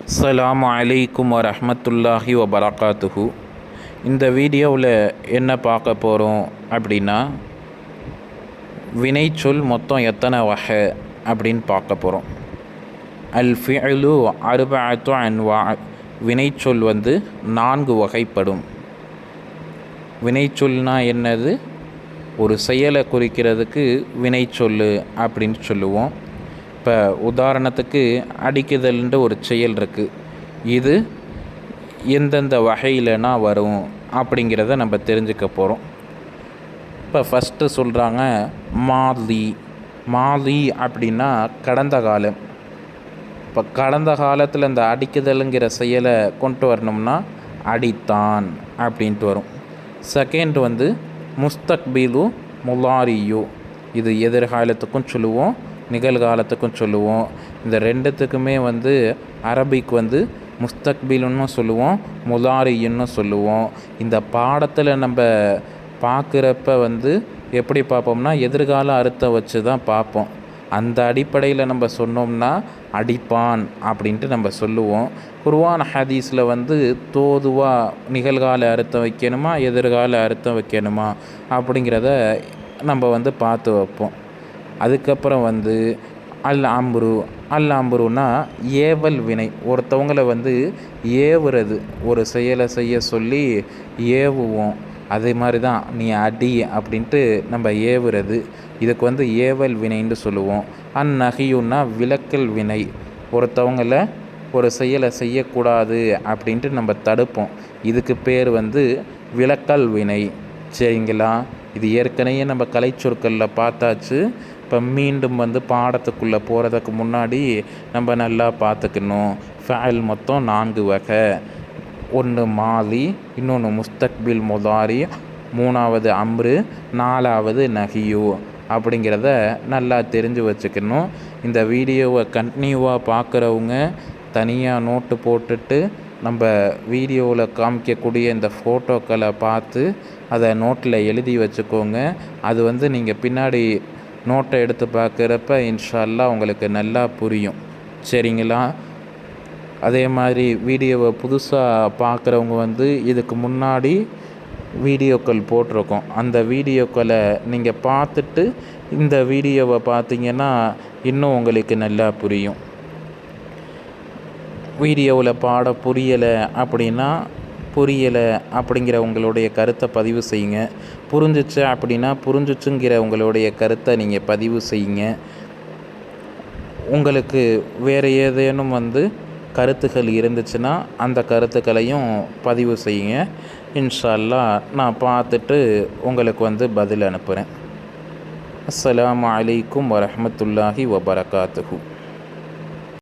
அஸ்ஸலாமு அலைக்கும் வரஹ்மத்துல்லாஹி வபரகாத்துஹு. இந்த வீடியோவில் என்ன பார்க்க போகிறோம் அப்படின்னா, வினைச்சொல் மொத்தம் எத்தனை வகை அப்படின்னு பார்க்க போகிறோம். அல் ஃபிஅலு அர்பஅத்து அன்வா. வினைச்சொல் 4 வகைப்படும். வினைச்சொல்னா என்னது? ஒரு செயலை குறிக்கிறதுக்கு வினைச்சொல் அப்படின்னு சொல்லுவோம். இப்போ உதாரணத்துக்கு அடிக்குதல்ன்ற ஒரு செயல் இருக்குது. இது எந்தெந்த வகையிலனா வரும் அப்படிங்கிறத நம்ம தெரிஞ்சுக்க போகிறோம். இப்போ ஃபஸ்ட்டு சொல்கிறாங்க மாலி. மாலி அப்படின்னா கடந்த காலம். இப்போ கடந்த காலத்தில் இந்த அடிக்குதலுங்கிற செயலை கொண்டு வரணும்னா அடித்தான் அப்படின்ட்டு வரும். செகண்ட் முஸ்தக்பிலு முலாரியு. இது எதிர்காலத்துக்கும் சொல்லுவோம், நிகழ்காலத்துக்கும் சொல்லுவோம். இந்த ரெண்டுத்துக்குமே அரபிக் முஸ்தக்பிலுன்னு சொல்லுவோம், முலாரின்னு சொல்லுவோம். இந்த பாடத்தில் நம்ம பார்க்குறப்ப எப்படி பார்ப்போம்னா எதிர்கால அர்த்தம் வச்சு தான் பார்ப்போம். அந்த அடிப்படையில் நம்ம சொன்னோம்னா அடிப்பான் அப்படின்ட்டு நம்ம சொல்லுவோம். குர்ஆன் ஹதீஸில் தோதுவாக நிகழ்கால அர்த்தம் வைக்கணுமா எதிர்கால அர்த்தம் வைக்கணுமா அப்படிங்கிறத நம்ம பார்த்து வைப்போம். அதுக்கப்புறம் அல் அம்ரு. அல் அம்ருனா ஏவல் வினை. ஒருத்தவங்களை ஏவுறது, ஒரு செயலை செய்ய சொல்லி ஏவுவோம். அதே மாதிரி தான் நீ அடி அப்படின்ட்டு நம்ம ஏவுறது. இதுக்கு ஏவல் வினைன்னு சொல்லுவோம். நஹியுன்னா விலக்கல் வினை. ஒருத்தவங்களை ஒரு செயலை செய்யக்கூடாது அப்படின்ட்டு நம்ம தடுப்போம். இதுக்கு பேர் விலக்கல் வினை. சரிங்களா? இது ஏற்கனவே நம்ம கலைச்சொற்களில் பார்த்தாச்சு. இப்போ மீண்டும் பாடத்துக்குள்ளே போகிறதுக்கு முன்னாடி நம்ம நல்லா பார்த்துக்கணும். ஃபஅல் மொத்தம் 4 வகை. ஒன்று மாலி, இன்னொன்று முஸ்தக்பில் முதாரி, 3வது அம்ரு, 4வது நஹியு அப்படிங்கிறத நல்லா தெரிஞ்சு வச்சுக்கணும். இந்த வீடியோவை கண்டினியூவாக பார்க்குறவங்க தனியாக நோட்டு போட்டுட்டு நம்ம வீடியோவில் காமிக்கக்கூடிய இந்த ஃபோட்டோக்களை பார்த்து அதை நோட்டில் எழுதி வச்சுக்கோங்க. அது நீங்கள் பின்னாடி நோட்டை எடுத்து பார்க்குறப்ப இன்ஷா அல்லாஹ் உங்களுக்கு நல்லா புரியும். சரிங்களா? அதே மாதிரி வீடியோவை புதுசாக பார்க்குறவங்க இதுக்கு முன்னாடி வீடியோக்கள் போட்டிருக்கோம். அந்த வீடியோக்களை நீங்கள் பார்த்துட்டு இந்த வீடியோவை பார்த்தீங்கன்னா இன்னும் உங்களுக்கு நல்லா புரியும். வீடியோவில் பாட புரியலை அப்படிங்கிற உங்களுடைய கருத்தை பதிவு செய்யுங்க. புரிஞ்சிச்சு அப்படின்னா புரிஞ்சிச்சுங்கிற உங்களுடைய கருத்தை நீங்கள் பதிவு செய்யுங்க. உங்களுக்கு வேறு ஏதேனும் கருத்துக்கள் இருந்துச்சுன்னா அந்த கருத்துக்களையும் பதிவு செய்யுங்க. இன்ஷா அல்லாஹ் நான் பார்த்துட்டு உங்களுக்கு பதில் அனுப்புகிறேன். அஸ்ஸலாமு அலைக்கும் வரஹ்மத்துல்லாஹி வபரகாத்துஹு.